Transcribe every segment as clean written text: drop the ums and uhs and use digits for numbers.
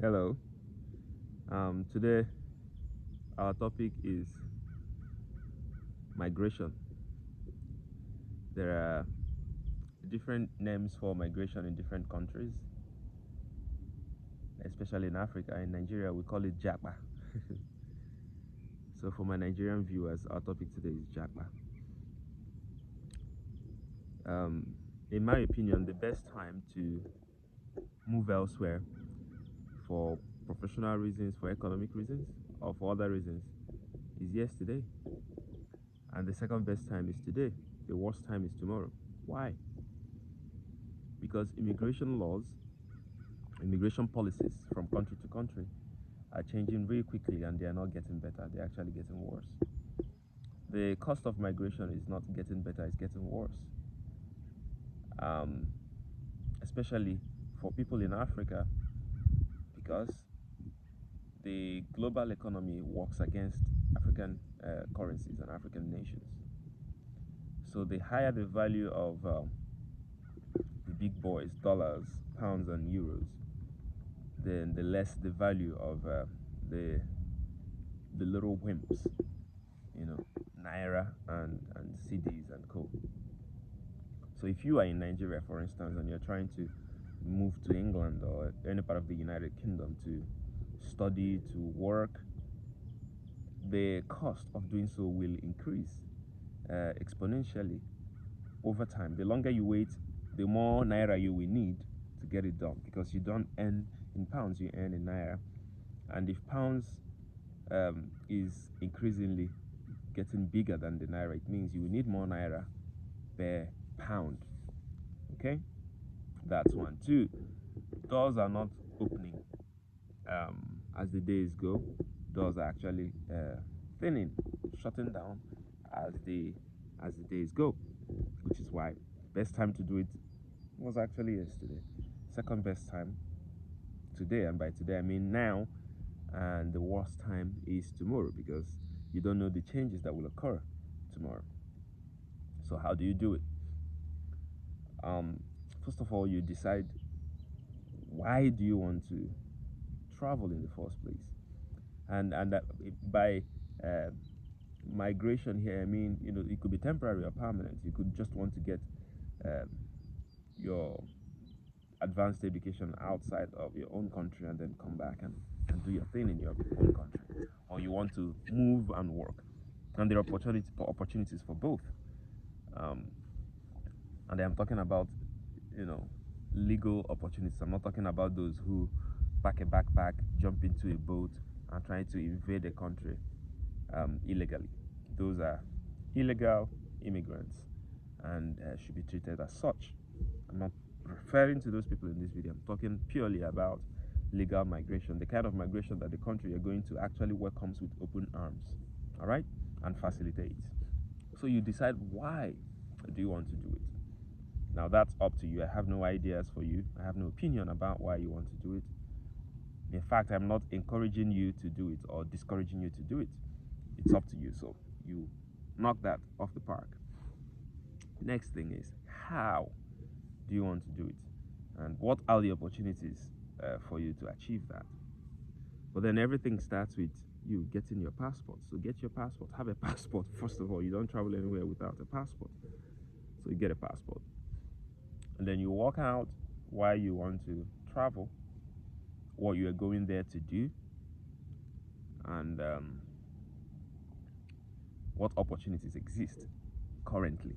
Hello. Today our topic is migration. There are different names for migration in different countries, especially in Africa. In Nigeria, we call it japa. So for my Nigerian viewers, our topic today is japa. Um, in my opinion, the best time to move elsewhere for professional reasons, for economic reasons, or for other reasons is yesterday. And the second best time is today. The worst time is tomorrow. Why? Because immigration policies from country to country are changing very quickly and they are not getting better. They're actually getting worse. The cost of migration is not getting better, it's getting worse. Um, Especially for people in Africa, because the global economy works against African currencies and African nations. So the higher the value of the big boys, dollars, pounds, and euros, then the less the value of the the little wimps, naira and cedis and co. So if you are in Nigeria, for instance, and you're trying to move to England or any part of the United Kingdom to study, to work, the cost of doing so will increase exponentially over time. The longer you wait, the more naira you will need to get it done, because you don't earn in pounds, you earn in naira. And if pounds is increasingly getting bigger than the naira, it means you will need more naira per pound. Okay, that's one. Two, doors are not opening as the days go. Doors are actually thinning, shutting down as the days go, which is why best time to do it was actually yesterday. Second best time today, and by today I mean now, and the worst time is tomorrow, because you don't know the changes that will occur tomorrow. So how do you do it? um, First of all, you decide why do you want to travel in the first place, and that by uh, migration here, I mean, it could be temporary or permanent. You could just want to get um, your advanced education outside of your own country and then come back and do your thing in your own country, or you want to move and work, and there are opportunities for both. um, and I'm talking about, you know, legal opportunities. I'm not talking about those who pack a backpack, jump into a boat, and try to invade a country illegally. Those are illegal immigrants and should be treated as such. I'm not referring to those people in this video. I'm talking purely about legal migration, the kind of migration that the country you're going to actually welcomes with open arms, all right, and facilitates. So you decide why do you want to do it. Now that's up to you. I have no ideas for you. I have no opinion about why you want to do it. In fact, I'm not encouraging you to do it or discouraging you to do it. It's up to you. So you knock that off the park. Next thing is, how do you want to do it? And what are the opportunities for you to achieve that? But then everything starts with you getting your passport. So get your passport. Have a passport, first of all. You don't travel anywhere without a passport. So you get a passport. And then you work out why you want to travel, what you are going there to do, and what opportunities exist currently.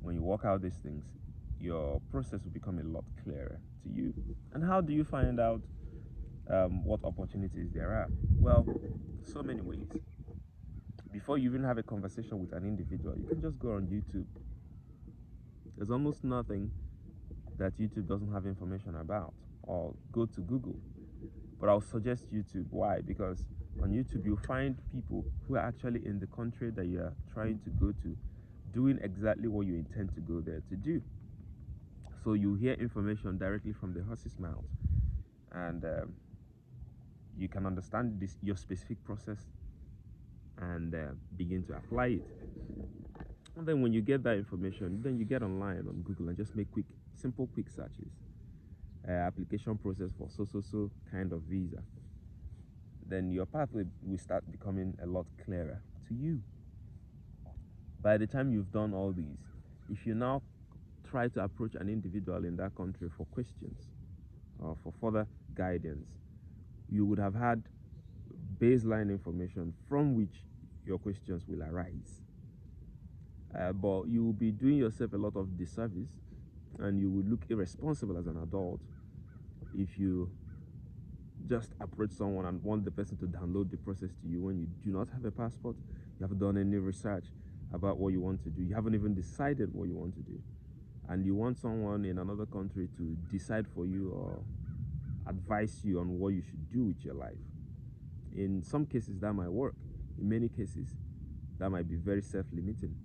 When you work out these things, your process will become a lot clearer to you. And how do you find out what opportunities there are? Well, so many ways. Before you even have a conversation with an individual, you can just go on YouTube. There's almost nothing that YouTube doesn't have information about, or go to Google. But I'll suggest YouTube. Why? Because on YouTube you'll find people who are actually in the country that you are trying to go to, doing exactly what you intend to go there to do. So you hear information directly from the horse's mouth, and you can understand your specific process and begin to apply it. And then when you get that information, then you get online on Google and just make simple quick searches. application process for so kind of visa, then your pathway will start becoming a lot clearer to you. By the time you've done all these, if you now try to approach an individual in that country for questions or for further guidance, you would have had baseline information from which your questions will arise. But you will be doing yourself a lot of disservice, and you will look irresponsible as an adult if you just approach someone and want the person to download the process to you when you do not have a passport, you haven't done any research about what you want to do, you haven't even decided what you want to do, and you want someone in another country to decide for you or advise you on what you should do with your life. In some cases, that might work. In many cases, that might be very self-limiting.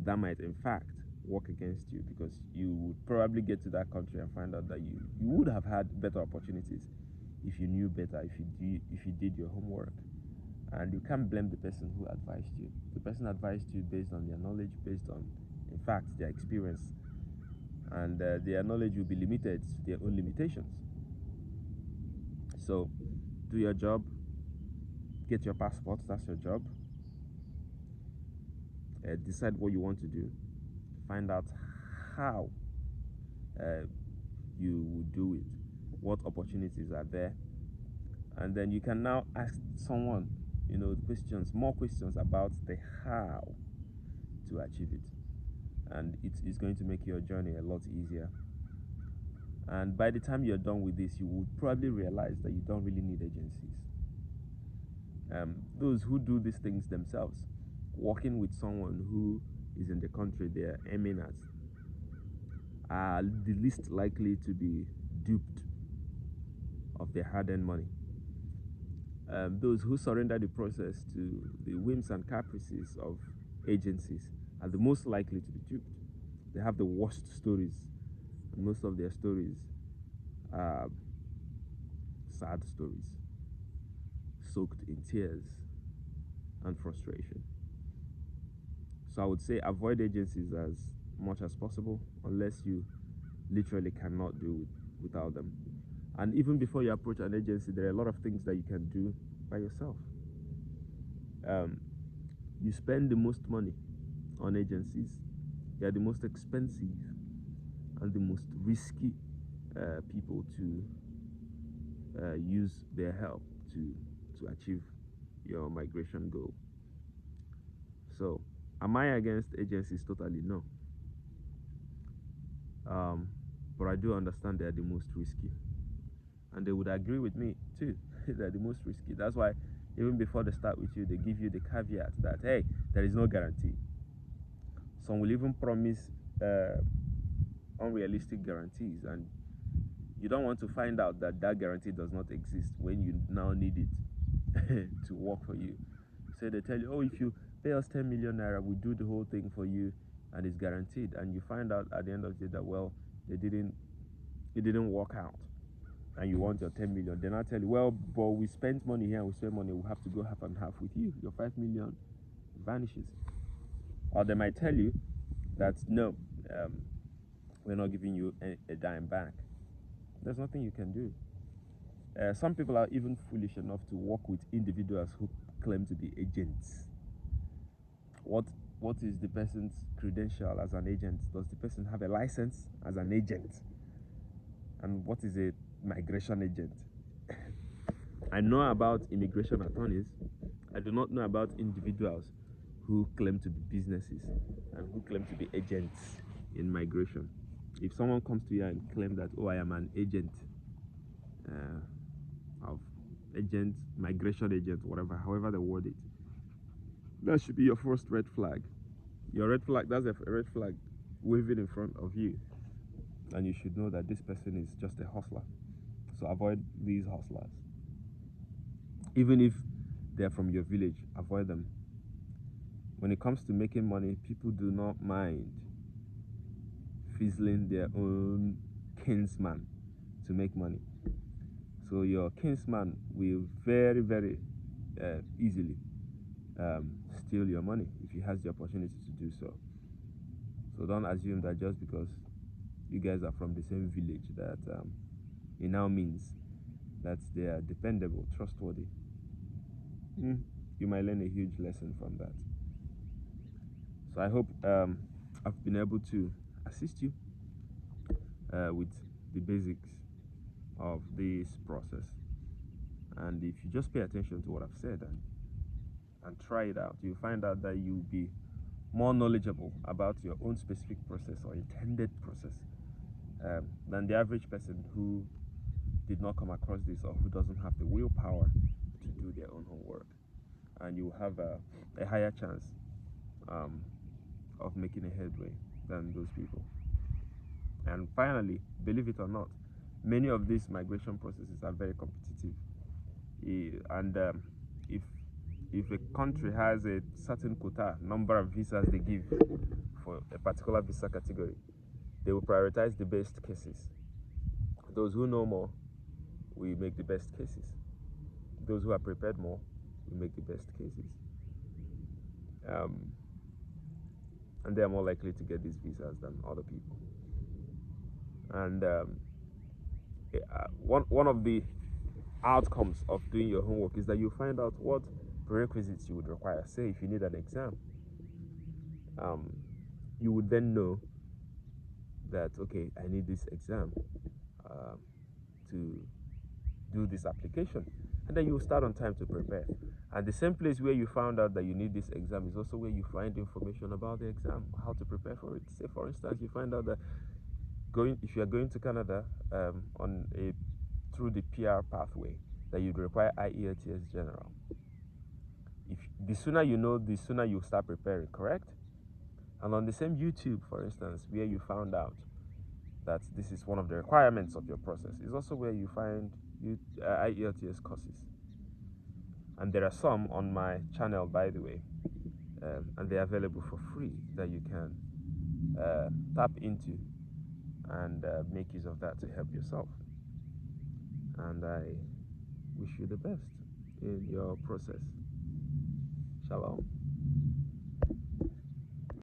That might, in fact, work against you, because you would probably get to that country and find out that you would have had better opportunities if you knew better, if you did your homework. And you can't blame the person who advised you. The person advised you based on their knowledge, based on, in fact, their experience. And their knowledge will be limited to their own limitations. So, do your job, get your passport, that's your job. Decide what you want to do. Find out how you will do it, what opportunities are there, and then you can now ask someone, more questions about the how to achieve it, and it's going to make your journey a lot easier. And by the time you're done with this, you would probably realize that you don't really need agencies. Those who do these things themselves, working with someone who is in the country they're aiming at, are the least likely to be duped of their hard-earned money. Those who surrender the process to the whims and caprices of agencies are the most likely to be duped. They have the worst stories, and most of their stories are sad stories, soaked in tears and frustration. So I would say avoid agencies as much as possible, unless you literally cannot do it without them. And even before you approach an agency, there are a lot of things that you can do by yourself. You spend the most money on agencies. They are the most expensive and the most risky people to use their help to achieve your migration goal. So, am I against agencies? Totally no. But I do understand they are the most risky, and they would agree with me too. They're the most risky. That's why even before they start with you, they give you the caveat that, hey, there is no guarantee. Some will even promise unrealistic guarantees, and you don't want to find out that guarantee does not exist when you now need it to work for you. So they tell you, oh, if you pay us 10 million naira, we do the whole thing for you, and it's guaranteed. And you find out at the end of the day that, well, it didn't work out, and you want your 10 million. Then I tell you, well, but we spent money here and we spent money, we have to go half and half with you. Your 5 million vanishes. Or they might tell you that, no, we're not giving you a dime back. There's nothing you can do. Some people are even foolish enough to work with individuals who claim to be agents. What is the person's credential as an agent? Does the person have a license as an agent? And what is a migration agent? I know about immigration attorneys. I do not know about individuals who claim to be businesses and who claim to be agents in migration. If someone comes to you and claims that, oh, I am an agent migration agent, whatever, however they word it, that should be your first red flag. Your red flag, that's a red flag waving in front of you, and you should know that this person is just a hustler. So avoid these hustlers. Even if they're from your village, avoid them. When it comes to making money, people do not mind fizzling their own kinsman to make money. So your kinsman will very, very easily steal your money if he has the opportunity to do so. So don't assume that just because you guys are from the same village, that it now means that they are dependable, trustworthy. You might learn a huge lesson from that. So I hope I've been able to assist you with the basics of this process. And if you just pay attention to what I've said and try it out, you'll find out that you'll be more knowledgeable about your own specific process or intended process than the average person who did not come across this or who doesn't have the willpower to do their own homework. And you have a higher chance of making a headway than those people. And finally, believe it or not, many of these migration processes are very competitive. And if a country has a certain quota number of visas they give for a particular visa category, they will prioritize the best cases. Those who know more will make the best cases. Those who are prepared more will make the best cases. And they are more likely to get these visas than other people. And one of the outcomes of doing your homework is that you find out what prerequisites you would require. Say if you need an exam, you would then know that, okay, I need this exam to do this application, and then you start on time to prepare. And the same place where you found out that you need this exam is also where you find information about the exam, how to prepare for it. Say for instance, you find out that if you are going to Canada through the PR pathway, that you'd require IELTS General. If the sooner you know, the sooner you start preparing, correct? And on the same YouTube, for instance, where you found out that this is one of the requirements of your process, is also where you find IELTS courses. And there are some on my channel, by the way, and they're available for free that you can tap into and make use of that to help yourself. And I wish you the best in your process. Shalom.